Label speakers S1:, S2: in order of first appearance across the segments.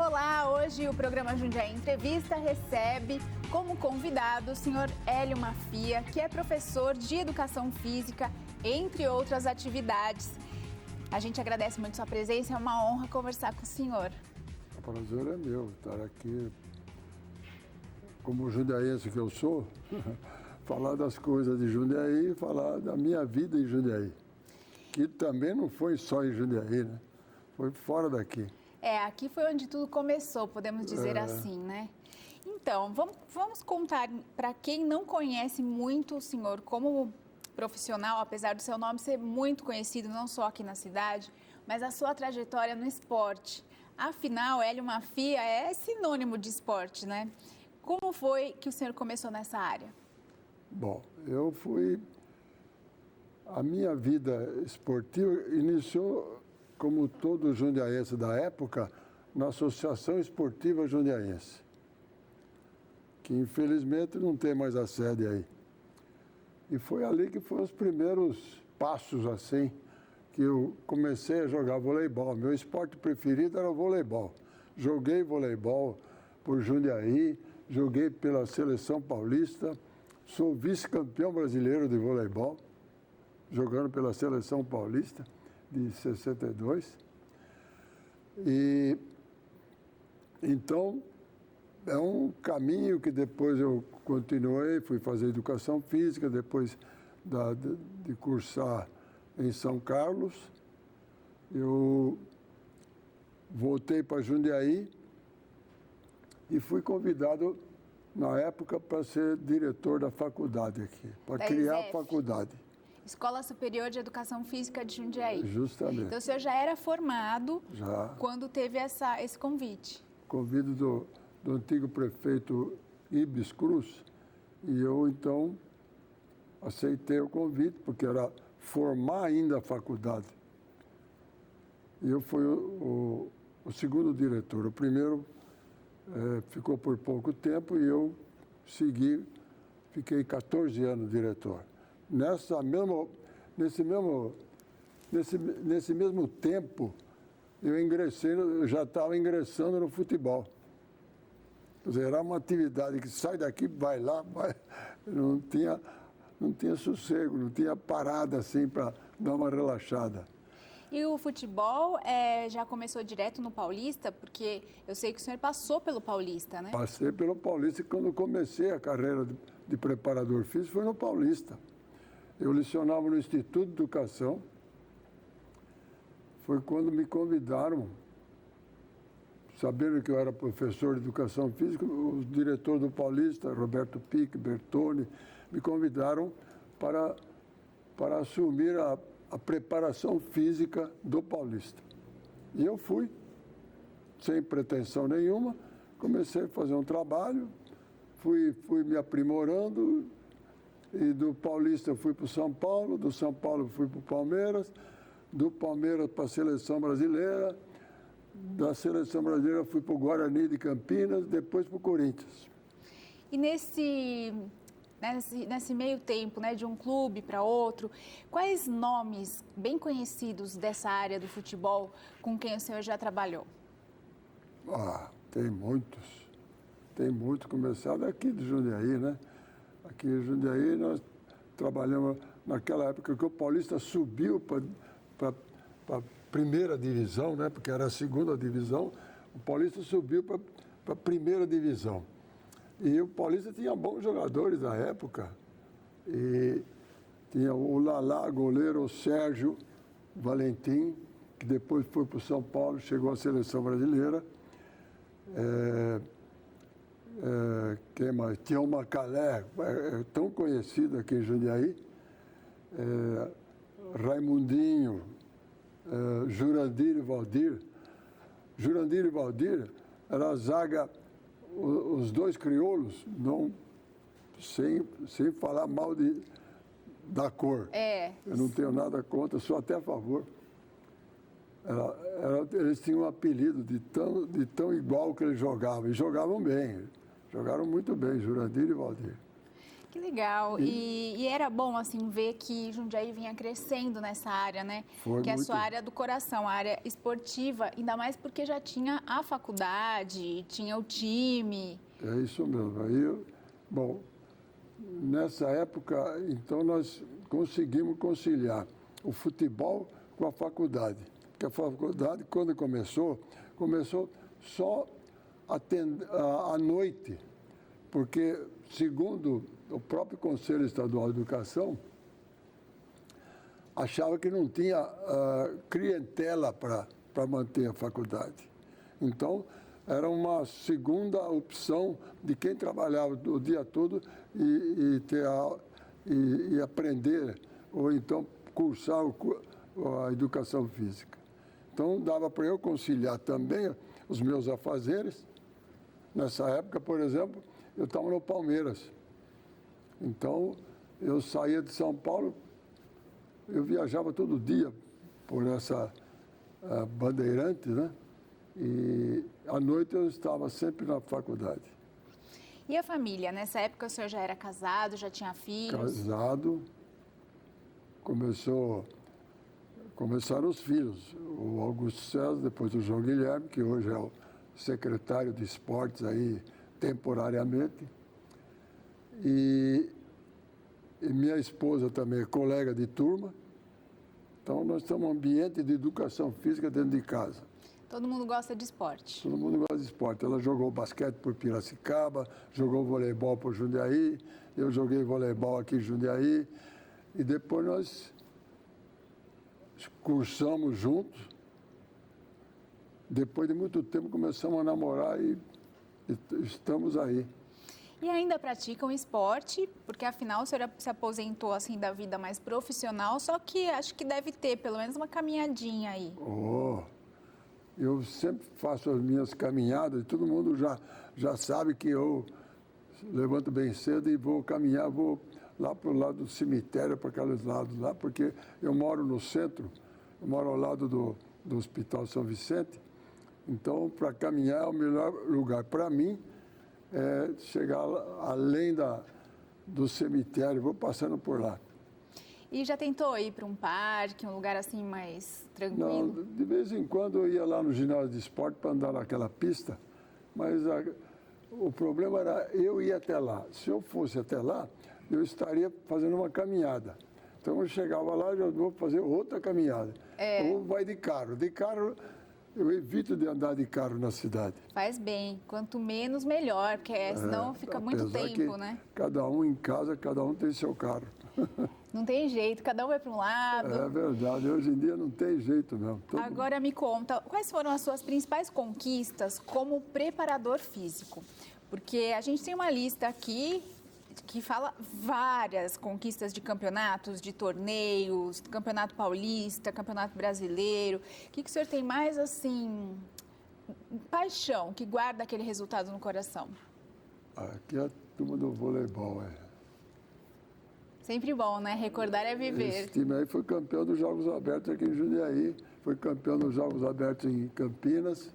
S1: Olá, hoje o programa Jundiaí Entrevista recebe como convidado o senhor Hélio Mafia, que é professor de Educação Física, entre outras atividades. A gente agradece muito sua presença, é uma honra conversar com o senhor.
S2: O prazer é meu estar aqui, como jundiaense que eu sou, falar das coisas de Jundiaí, falar da minha vida em Jundiaí, que também não foi só em Jundiaí, né? Foi fora daqui.
S1: Aqui foi onde tudo começou, podemos dizer assim, né? Então, vamos contar para quem não conhece muito o senhor como profissional, apesar do seu nome ser muito conhecido, não só aqui na cidade, mas a sua trajetória no esporte. Afinal, Hélio Mafia é sinônimo de esporte, né? Como foi que o senhor começou nessa área?
S2: Bom, a minha vida esportiva iniciou, como todo jundiaense da época, na Associação Esportiva Jundiaense, que infelizmente não tem mais a sede aí. E foi ali que foram os primeiros passos, assim, que eu comecei a jogar voleibol. Meu esporte preferido era o voleibol. Joguei voleibol por Jundiaí, joguei pela Seleção Paulista, sou vice-campeão brasileiro de voleibol, jogando pela Seleção Paulista de 62. E então é um caminho que depois eu continuei, fui fazer educação física, depois de cursar em São Carlos, eu voltei para Jundiaí e fui convidado, na época, para ser diretor da faculdade aqui, para criar a faculdade.
S1: Escola Superior de Educação Física de Jundiaí.
S2: Justamente.
S1: Então, o senhor já era formado quando teve esse convite?
S2: Convite do antigo prefeito Ibis Cruz, e eu, então, aceitei o convite, porque era formar ainda a faculdade. E eu fui o segundo diretor. O primeiro ficou por pouco tempo e eu fiquei 14 anos diretor. Nesse mesmo tempo, eu já estava ingressando no futebol. Quer dizer, era uma atividade que sai daqui, vai lá, não tinha sossego, não tinha parada assim para dar uma relaxada.
S1: E o futebol já começou direto no Paulista? Porque eu sei que o senhor passou pelo Paulista, né?
S2: Passei pelo Paulista e quando comecei a carreira de preparador físico foi no Paulista. Eu lecionava no Instituto de Educação. Foi quando me convidaram, sabendo que eu era professor de Educação Física, o diretor do Paulista, Roberto Pique, Bertoni, me convidaram para assumir a preparação física do Paulista. E eu fui, sem pretensão nenhuma, comecei a fazer um trabalho, fui me aprimorando, e do Paulista eu fui para o São Paulo, do São Paulo eu fui para o Palmeiras, do Palmeiras para a Seleção Brasileira, da Seleção Brasileira eu fui para o Guarani de Campinas, depois para o Corinthians.
S1: E nesse meio tempo, né, de um clube para outro, quais nomes bem conhecidos dessa área do futebol com quem o senhor já trabalhou?
S2: Tem muitos. Tem muitos, começado aqui de Jundiaí, né? Aqui em Jundiaí nós trabalhamos naquela época que o Paulista subiu para a primeira divisão, né? Porque era a segunda divisão, o Paulista subiu para a primeira divisão. E o Paulista tinha bons jogadores na época. E tinha o Lalá, goleiro, o Sérgio Valentim, que depois foi para o São Paulo, chegou à Seleção Brasileira. Quem mais? Tinha o Macalé, tão conhecido aqui em Jundiaí. Raimundinho, Jurandir e Valdir. Jurandir e Valdir era a zaga. Os dois crioulos, sem falar mal da cor. Eu não tenho nada contra, sou até a favor. Eles tinham um apelido de tão igual que eles jogavam. E jogavam bem, jogaram muito bem, Jurandir e Valdir.
S1: Que legal. E era bom, assim, ver que Jundiaí vinha crescendo nessa área, né?
S2: Foi
S1: que é a
S2: muito.
S1: sua área do coração, a área esportiva, ainda mais porque já tinha a faculdade, tinha o time.
S2: É isso mesmo. Bom, nessa época, então, nós conseguimos conciliar o futebol com a faculdade. Porque a faculdade, quando começou só à noite, porque, segundo o próprio Conselho Estadual de Educação, achava que não tinha clientela para manter a faculdade. Então, era uma segunda opção de quem trabalhava o dia todo e aprender, ou então cursar a educação física. Então, dava para eu conciliar também os meus afazeres. Nessa época, por exemplo, eu estava no Palmeiras. Então, eu saía de São Paulo, eu viajava todo dia por essa Bandeirantes, né? E à noite eu estava sempre na faculdade.
S1: E a família? Nessa época o senhor já era casado, já tinha filhos?
S2: Casado, começaram os filhos. O Augusto César, depois o João Guilherme, que hoje é o secretário de esportes aí temporariamente. E minha esposa também é colega de turma. Então, nós temos um ambiente de educação física dentro de casa.
S1: Todo mundo gosta de esporte?
S2: Todo mundo gosta de esporte. Ela jogou basquete por Piracicaba, jogou voleibol por Jundiaí, eu joguei voleibol aqui em Jundiaí. E depois nós cursamos juntos. Depois de muito tempo começamos a namorar e estamos aí.
S1: E ainda praticam esporte, porque afinal o senhor se aposentou assim da vida mais profissional, só que acho que deve ter pelo menos uma caminhadinha aí.
S2: Eu sempre faço as minhas caminhadas e todo mundo já sabe que eu levanto bem cedo e vou caminhar, vou lá para o lado do cemitério, para aqueles lados lá, porque eu moro no centro, eu moro ao lado do Hospital São Vicente, então para caminhar é o melhor lugar para mim. Chegar além do cemitério, vou passando por lá.
S1: E já tentou ir para um parque, um lugar assim mais tranquilo?
S2: Não, de vez em quando eu ia lá no ginásio de esporte para andar naquela pista, mas o problema era eu ir até lá. Se eu fosse até lá, eu estaria fazendo uma caminhada. Então eu chegava lá e já vou fazer outra caminhada. Ou vai de carro. De carro, eu evito de andar de carro na cidade.
S1: Faz bem. Quanto menos, melhor, porque senão fica muito tempo, né?
S2: Cada um em casa, cada um tem seu carro.
S1: Não tem jeito, cada um vai para um lado.
S2: É verdade, hoje em dia não tem jeito mesmo.
S1: Agora me conta, quais foram as suas principais conquistas como preparador físico? Porque a gente tem uma lista aqui que fala várias conquistas de campeonatos, de torneios, campeonato paulista, campeonato brasileiro. O que o senhor tem mais, assim, paixão, que guarda aquele resultado no coração?
S2: Aqui é a turma do voleibol,
S1: Sempre bom, né? Recordar é viver.
S2: Esse time aí foi campeão dos Jogos Abertos aqui em Jundiaí, foi campeão dos Jogos Abertos em Campinas.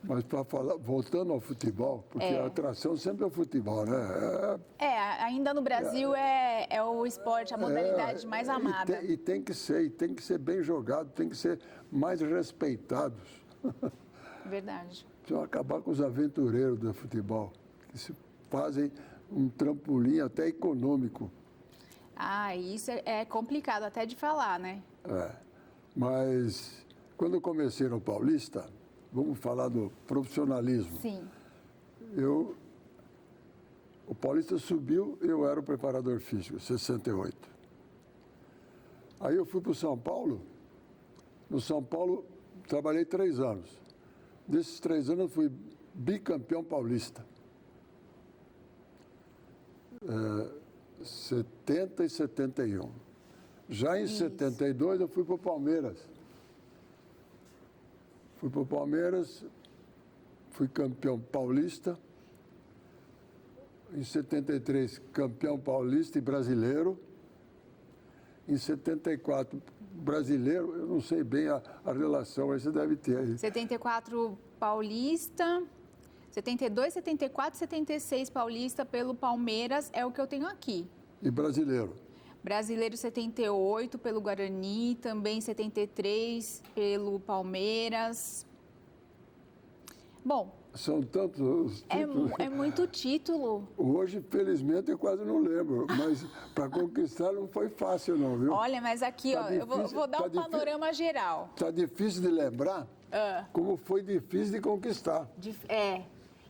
S2: Mas para falar, voltando ao futebol, porque a atração sempre é o futebol, né?
S1: Ainda no Brasil é o esporte, a modalidade mais amada.
S2: E tem que ser bem jogado, tem que ser mais respeitados.
S1: Verdade.
S2: Precisam acabar com os aventureiros do futebol, que se fazem um trampolim até econômico.
S1: Isso é complicado até de falar, né?
S2: Mas quando eu comecei no Paulista, vamos falar do profissionalismo.
S1: Sim.
S2: O Paulista subiu, eu era o preparador físico, 68. Aí eu fui para o São Paulo. No São Paulo, trabalhei 3 anos. Desses 3 anos, eu fui bicampeão paulista. 70 e 71. Já em 72, eu fui para o Palmeiras. Fui para o Palmeiras, fui campeão paulista. Em 73, campeão paulista e brasileiro. Em 74, brasileiro, eu não sei bem a relação, aí você deve ter aí.
S1: 74 paulista, 72, 74, 76 paulista pelo Palmeiras é o que eu tenho aqui.
S2: E brasileiro?
S1: Brasileiro 78 pelo Guarani, também 73 pelo Palmeiras. Bom,
S2: são tantos títulos.
S1: É muito título.
S2: Hoje, felizmente, eu quase não lembro, mas para conquistar não foi fácil não, viu?
S1: Olha, mas aqui,
S2: tá
S1: ó,
S2: difícil,
S1: eu vou dar um panorama geral.
S2: Está difícil de lembrar como foi difícil de conquistar.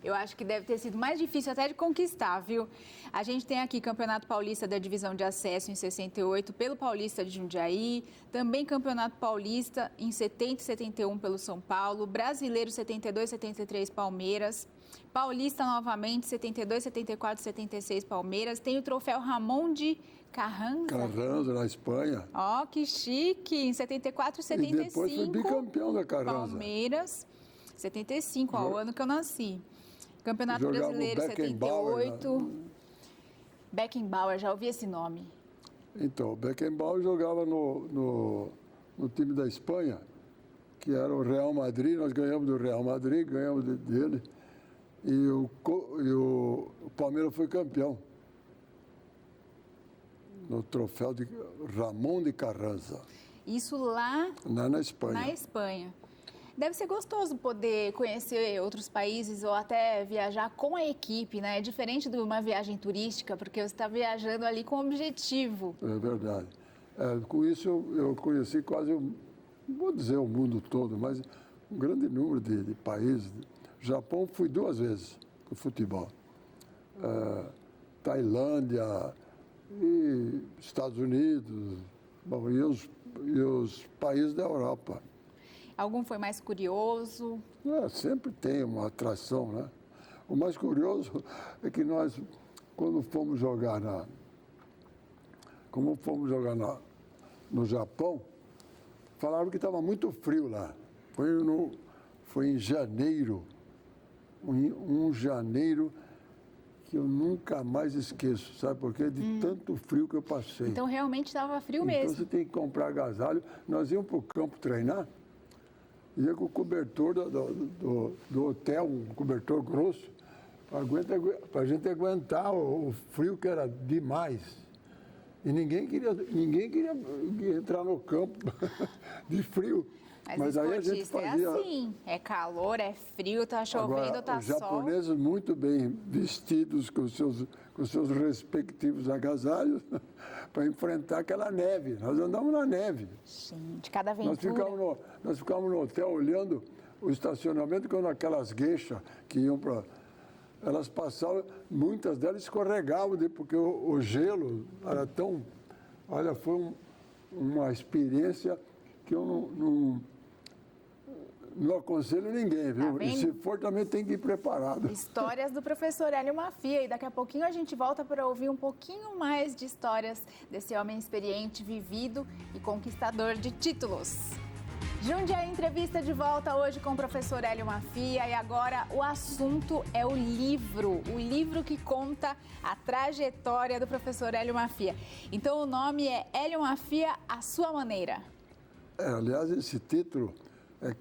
S1: Eu acho que deve ter sido mais difícil até de conquistar, viu? A gente tem aqui Campeonato Paulista da Divisão de Acesso em 68 pelo Paulista de Jundiaí, também Campeonato Paulista em 70 e 71 pelo São Paulo, Brasileiro 72, 73 Palmeiras, Paulista novamente 72, 74, 76 Palmeiras, tem o troféu Ramon de Carranza.
S2: Carranza, na Espanha.
S1: Ó, que chique! Em 74 e 75.
S2: E depois foi bicampeão da Carranza.
S1: Palmeiras, 75, ó, o ano que eu nasci. Campeonato
S2: Jogava
S1: Brasileiro, 78. Beckenbauer, já ouvi esse nome.
S2: Então, o Beckenbauer jogava no time da Espanha, que era o Real Madrid. Nós ganhamos do Real Madrid, ganhamos dele. E o Palmeiras foi campeão no troféu de Ramon de Carranza.
S1: Isso lá
S2: na Espanha.
S1: Na Espanha. Deve ser gostoso poder conhecer outros países ou até viajar com a equipe, né? É diferente de uma viagem turística, porque você está viajando ali com objetivo.
S2: É verdade. Com isso eu conheci quase, não vou dizer o mundo todo, mas um grande número de países. Japão fui 2 vezes com futebol. Tailândia, e Estados Unidos, bom, e os países da Europa.
S1: Algum foi mais curioso?
S2: Sempre tem uma atração, né? O mais curioso é que nós, quando fomos jogar no Japão, falaram que estava muito frio lá. Foi em janeiro, um janeiro que eu nunca mais esqueço, sabe por quê? De tanto frio que eu passei.
S1: Então realmente estava frio mesmo.
S2: Então você tem que comprar agasalho. Nós íamos para o campo treinar, ia com o cobertor do hotel, um cobertor grosso, para a gente aguentar o frio que era demais. E ninguém queria entrar no campo de frio.
S1: Mas aí a gente fazia... é assim, é calor, é frio, tá chovendo, tá sol.
S2: Os japoneses muito bem vestidos com seus respectivos agasalhos para enfrentar aquela neve. Nós andamos na neve.
S1: Gente, cada aventura.
S2: Nós ficávamos no hotel olhando o estacionamento, quando aquelas geishas que iam para... Elas passavam, muitas delas escorregavam, porque o gelo era tão... Olha, foi uma experiência que eu não aconselho ninguém, viu?
S1: Tá
S2: e se for, também tem que ir preparado.
S1: Histórias do professor Hélio Mafia. E daqui a pouquinho a gente volta para ouvir um pouquinho mais de histórias desse homem experiente, vivido e conquistador de títulos. Jundiaí Entrevista de volta hoje com o professor Hélio Mafia. E agora o assunto é o livro que conta a trajetória do professor Hélio Mafia. Então o nome é Hélio Mafia, a sua maneira.
S2: Aliás, esse título é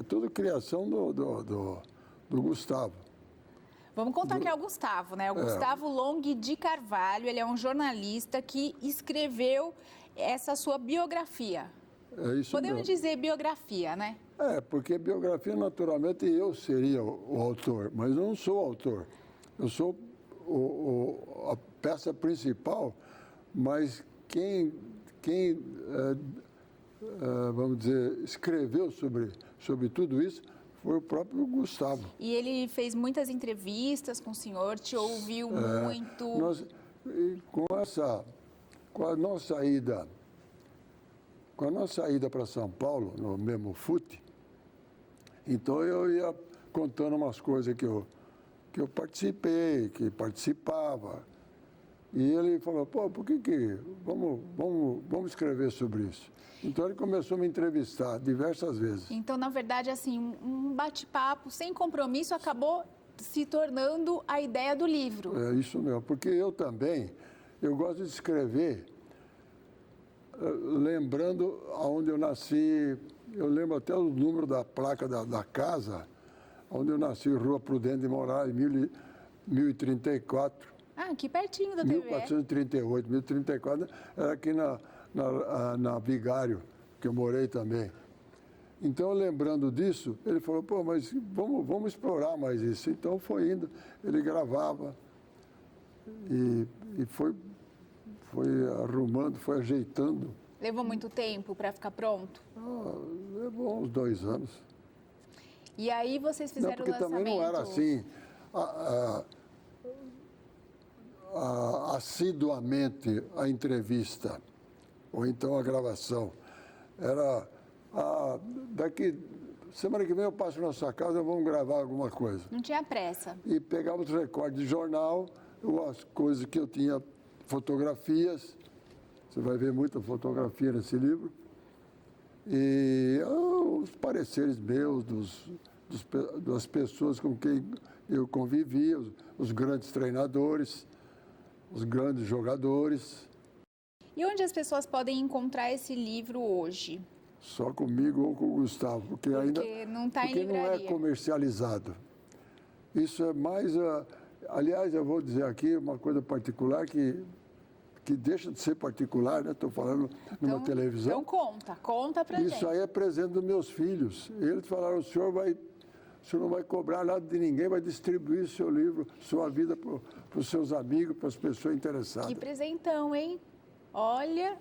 S2: tudo criação do Gustavo.
S1: Vamos contar que é o Gustavo, né? O Gustavo Long de Carvalho, ele é um jornalista que escreveu essa sua biografia.
S2: É isso
S1: Podemos
S2: mesmo.
S1: dizer biografia, né?
S2: Porque biografia, naturalmente, eu seria o autor, mas não sou o autor. Eu sou a peça principal, mas quem vamos dizer, escreveu sobre tudo isso foi o próprio Gustavo.
S1: E ele fez muitas entrevistas com o senhor, te ouviu muito.
S2: Com a nossa ida para São Paulo, no mesmo FUT, então eu ia contando umas coisas que eu participei, que participava. E ele falou, por que vamos escrever sobre isso? Então ele começou a me entrevistar diversas vezes.
S1: Então, na verdade, assim, um bate-papo sem compromisso acabou se tornando a ideia do livro.
S2: É isso mesmo, porque eu gosto de escrever lembrando aonde eu nasci. Eu lembro até o número da placa da casa onde eu nasci, Rua Prudente de Moraes, 1034.
S1: Ah, aqui pertinho da TV.
S2: 1438, 1034, era aqui na Vigário, que eu morei também. Então, lembrando disso, ele falou, pô, mas vamos explorar mais isso. Então, foi indo, ele gravava e foi arrumando, foi ajeitando.
S1: Levou muito tempo para ficar pronto?
S2: Levou uns 2 anos.
S1: E aí vocês fizeram o lançamento?
S2: Porque também não era assim, assiduamente a entrevista, ou então a gravação. Era, semana que vem eu passo na sua casa, vamos gravar alguma coisa.
S1: Não tinha pressa.
S2: E pegava os recortes de jornal, as coisas que eu tinha, fotografias, você vai ver muita fotografia nesse livro, e os pareceres meus, das pessoas com quem eu convivia, os grandes treinadores, os grandes jogadores.
S1: E onde as pessoas podem encontrar esse livro hoje?
S2: Só comigo ou com o Gustavo, porque ainda
S1: não está em livraria.
S2: Não é comercializado. Isso é mais... aliás, eu vou dizer aqui uma coisa particular que deixa de ser particular, né? Estou falando numa televisão.
S1: Então conta pra gente.
S2: Isso aí é presente dos meus filhos. Eles falaram, o senhor não vai cobrar nada de ninguém, vai distribuir o seu livro, sua vida para os seus amigos, para as pessoas interessadas.
S1: Que presentão, hein? Olha,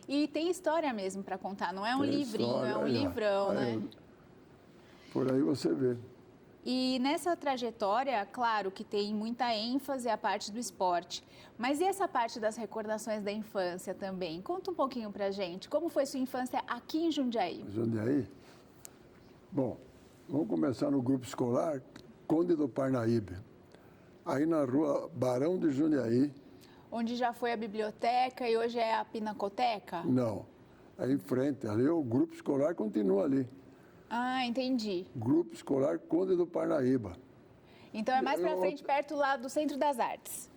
S1: e tem história mesmo para contar, não é um livrinho, história, é um livrão, né?
S2: Por aí você vê.
S1: E nessa trajetória, claro que tem muita ênfase a parte do esporte, mas e essa parte das recordações da infância também? Conta um pouquinho pra gente, como foi sua infância aqui em Jundiaí?
S2: Jundiaí? Bom, vamos começar no grupo escolar Conde do Parnaíba, aí na rua Barão de Jundiaí.
S1: Onde já foi a biblioteca e hoje é a Pinacoteca?
S2: Não, aí em frente, ali o grupo escolar continua ali.
S1: Ah, entendi.
S2: Grupo Escolar Conde do Parnaíba.
S1: Então é mais para frente, perto lá do Centro das Artes,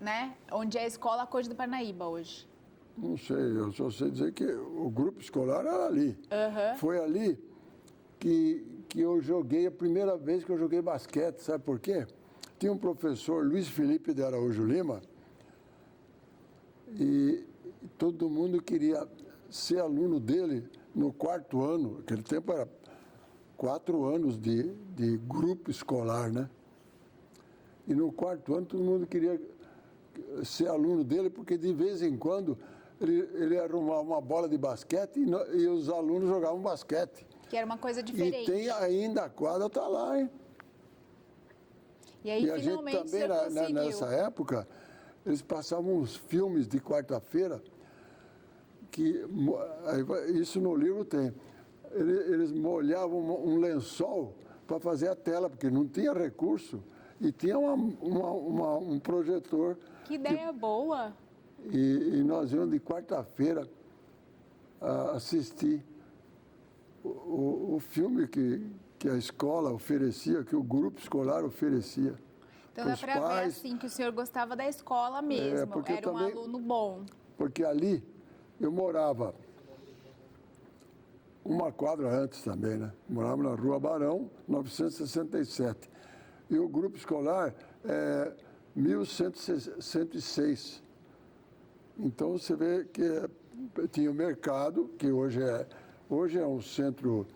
S1: né? Onde é a Escola Conde do Parnaíba hoje.
S2: Não sei, eu só sei dizer que o grupo escolar era ali. Foi ali que eu joguei, a primeira vez que eu joguei basquete, sabe por quê? Tinha um professor, Luiz Felipe de Araújo Lima, e todo mundo queria ser aluno dele no 4º ano, aquele tempo era 4 anos de grupo escolar, né? E no 4º ano todo mundo queria ser aluno dele, porque de vez em quando ele arrumava uma bola de basquete e os alunos jogavam basquete.
S1: Que era uma coisa diferente.
S2: E tem ainda, a quadra está lá, hein?
S1: E aí,
S2: a
S1: finalmente,
S2: gente também, nessa época, eles passavam uns filmes de quarta-feira, isso no livro tem. Eles molhavam um lençol para fazer a tela, porque não tinha recurso, e tinha um projetor.
S1: Que ideia boa!
S2: E nós íamos de quarta-feira assistir o filme que a escola oferecia, que o grupo escolar oferecia.
S1: Então dá para ver assim que o senhor gostava da escola mesmo, era um aluno bom.
S2: Porque ali eu morava uma quadra antes também, né? Morava na Rua Barão, 967. E o grupo escolar é 1106. Então você vê que tinha o mercado, que hoje é um centro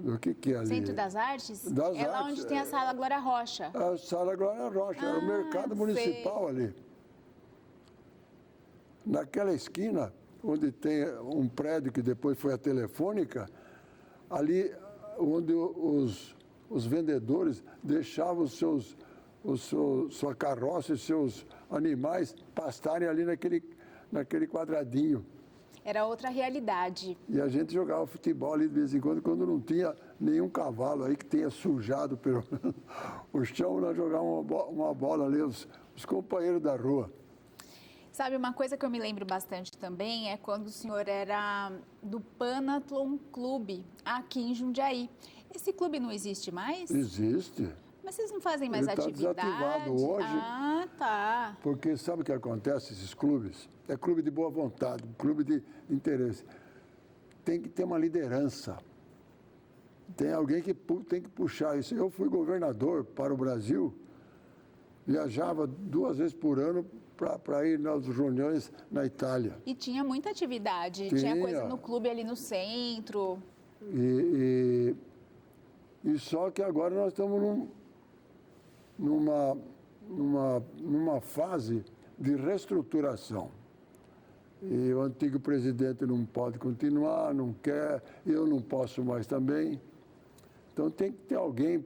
S2: do que é ali?
S1: Centro das Artes?
S2: Das
S1: é lá
S2: Artes,
S1: onde tem a Sala Glória Rocha.
S2: A Sala Glória Rocha, era o mercado municipal ali. Naquela esquina, onde tem um prédio que depois foi a Telefônica, ali onde os vendedores deixavam sua carroça e seus animais pastarem ali naquele quadradinho.
S1: Era outra realidade.
S2: E a gente jogava futebol ali de vez em quando não tinha nenhum cavalo aí que tenha sujado o chão, nós jogávamos uma bola ali, os companheiros da rua.
S1: Sabe, uma coisa que eu me lembro bastante também é quando o senhor era do Panathlon Clube, aqui em Jundiaí. Esse clube não existe mais?
S2: Existe.
S1: Mas vocês não fazem mais atividade?
S2: Ele está desativado hoje.
S1: Ah, tá.
S2: Porque sabe o que acontece, esses clubes? É clube de boa vontade, clube de interesse. tem que ter uma liderança. Tem alguém que tem que puxar isso. Eu fui governador para o Brasil, viajava 2 vezes por ano para ir nas reuniões na Itália.
S1: E tinha muita atividade, tinha coisa no clube ali no centro.
S2: E só que agora nós estamos numa fase de reestruturação. E o antigo presidente não pode continuar, não quer, eu não posso mais também. Então tem que ter alguém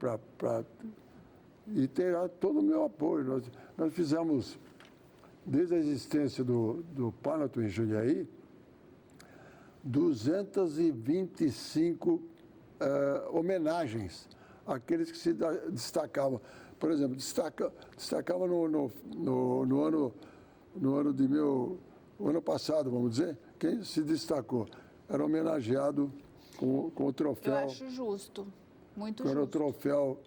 S2: e terá todo o meu apoio. Nós fizemos, desde a existência do Panathon em Jundiaí, 225 homenagens àqueles que se destacavam. Por exemplo, destacava no ano passado, vamos dizer, quem se destacou era homenageado com o troféu.
S1: Eu acho justo, muito justo.
S2: Era o troféu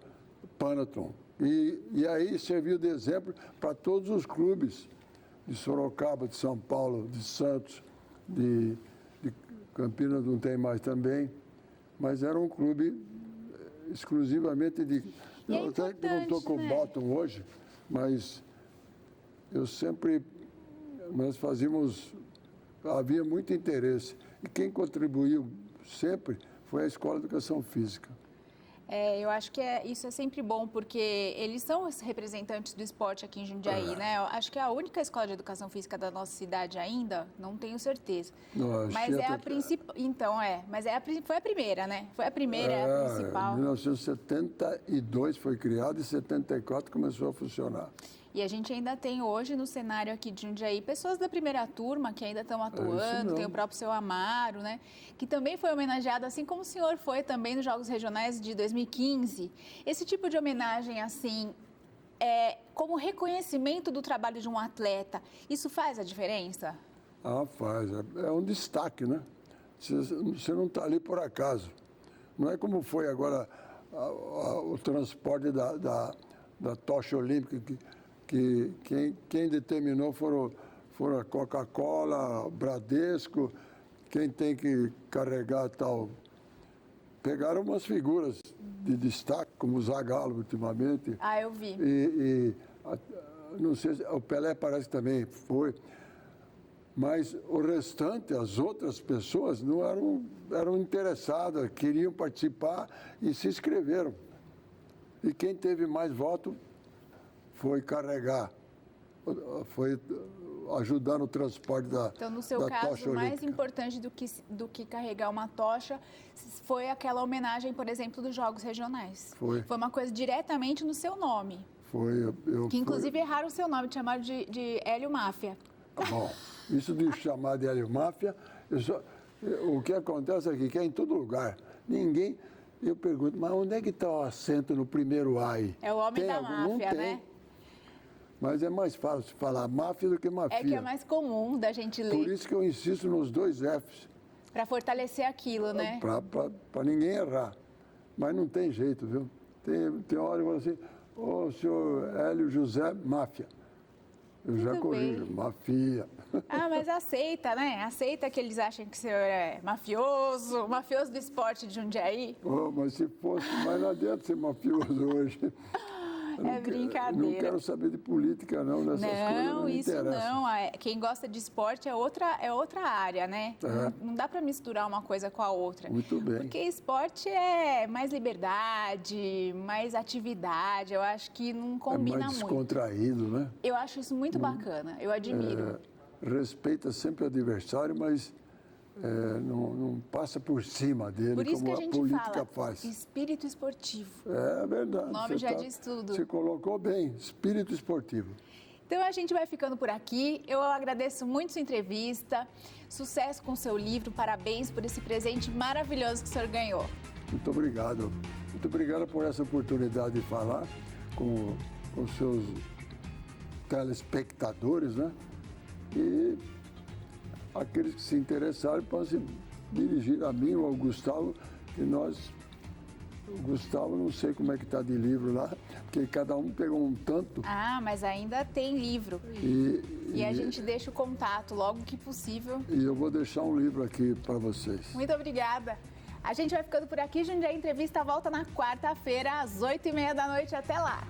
S2: Panathon. E aí serviu de exemplo para todos os clubes de Sorocaba, de São Paulo, de Santos, de Campinas não tem mais também, mas era um clube exclusivamente de...
S1: E é
S2: até que não estou com o bottom hoje, mas nós fazíamos, havia muito interesse. E quem contribuiu sempre foi a Escola de Educação Física.
S1: Eu acho que isso é sempre bom, porque eles são os representantes do esporte aqui em Jundiaí, né? Eu acho que é a única escola de educação física da nossa cidade ainda, não tenho certeza. Mas é a principal. Então, foi a primeira, né? Foi a primeira, é a principal.
S2: Em 1972 foi criada e em 74 começou a funcionar.
S1: E a gente ainda tem hoje no cenário aqui de Jundiaí pessoas da primeira turma que ainda estão atuando, tem o próprio seu Amaro, né? Que também foi homenageado, assim como o senhor foi também nos Jogos Regionais de 2015. Esse tipo de homenagem, assim, como reconhecimento do trabalho de um atleta, isso faz a diferença?
S2: Faz. É um destaque, né? Você não está ali por acaso. Não é como foi agora o transporte da tocha olímpica, que quem determinou foram a Coca-Cola, Bradesco, quem tem que carregar tal. Pegaram umas figuras de destaque, como o Zagallo ultimamente.
S1: Eu vi.
S2: Não sei, o Pelé parece que também foi. Mas o restante, as outras pessoas, não eram interessadas, queriam participar e se inscreveram. E quem teve mais voto foi carregar, foi ajudar no transporte da tocha olímpica.
S1: Então, no seu caso, mais importante do que carregar uma tocha foi aquela homenagem, por exemplo, dos Jogos Regionais.
S2: Foi.
S1: Foi uma coisa diretamente no seu nome.
S2: Foi.
S1: Que inclusive erraram o seu nome, te chamaram de Hélio Máfia.
S2: Bom, isso de chamar de Hélio Máfia, o que acontece aqui, que é em todo lugar. Eu pergunto, mas onde é que está o acento no primeiro A aí?
S1: É o homem da máfia, né?
S2: Mas é mais fácil falar máfia do que mafia.
S1: É que é mais comum da gente ler.
S2: Por isso que eu insisto nos 2 Fs.
S1: Para fortalecer aquilo, né?
S2: Para ninguém errar. Mas não tem jeito, viu? Tem hora que eu falo assim, senhor Hélio José Máfia. Eu já corrijo, mafia.
S1: Mas aceita, né? Aceita que eles acham que o senhor é mafioso do esporte de Jundiaí.
S2: Mas se fosse, mas não adianta ser mafioso hoje.
S1: Brincadeira.
S2: Não quero saber de política, não, dessas coisas.
S1: Não, isso não. Quem gosta de esporte é outra área, né? Não dá para misturar uma coisa com a outra.
S2: Muito bem.
S1: Porque esporte é mais liberdade, mais atividade. Eu acho que não combina muito.
S2: É mais descontraído, né?
S1: Eu acho isso muito bacana. Eu admiro.
S2: Respeita sempre o adversário, mas não passa por cima dele,
S1: por isso
S2: como
S1: que a
S2: política
S1: fala,
S2: faz.
S1: Espírito esportivo.
S2: É verdade.
S1: O nome já diz tudo.
S2: Você colocou bem, espírito esportivo.
S1: Então a gente vai ficando por aqui. Eu agradeço muito sua entrevista. Sucesso com o seu livro. Parabéns por esse presente maravilhoso que o senhor ganhou.
S2: Muito obrigado. Muito obrigado por essa oportunidade de falar com os seus telespectadores, né? E aqueles que se interessarem podem se dirigir a mim ou ao Gustavo, que nós O Gustavo, não sei como é que está de livro lá, porque cada um pegou um tanto.
S1: Ah, mas ainda tem livro. E a gente deixa o contato logo que possível.
S2: E eu vou deixar um livro aqui para vocês.
S1: Muito obrigada. A gente vai ficando por aqui. Jundiaí Entrevista volta na quarta-feira, às 8h30 da noite. Até lá.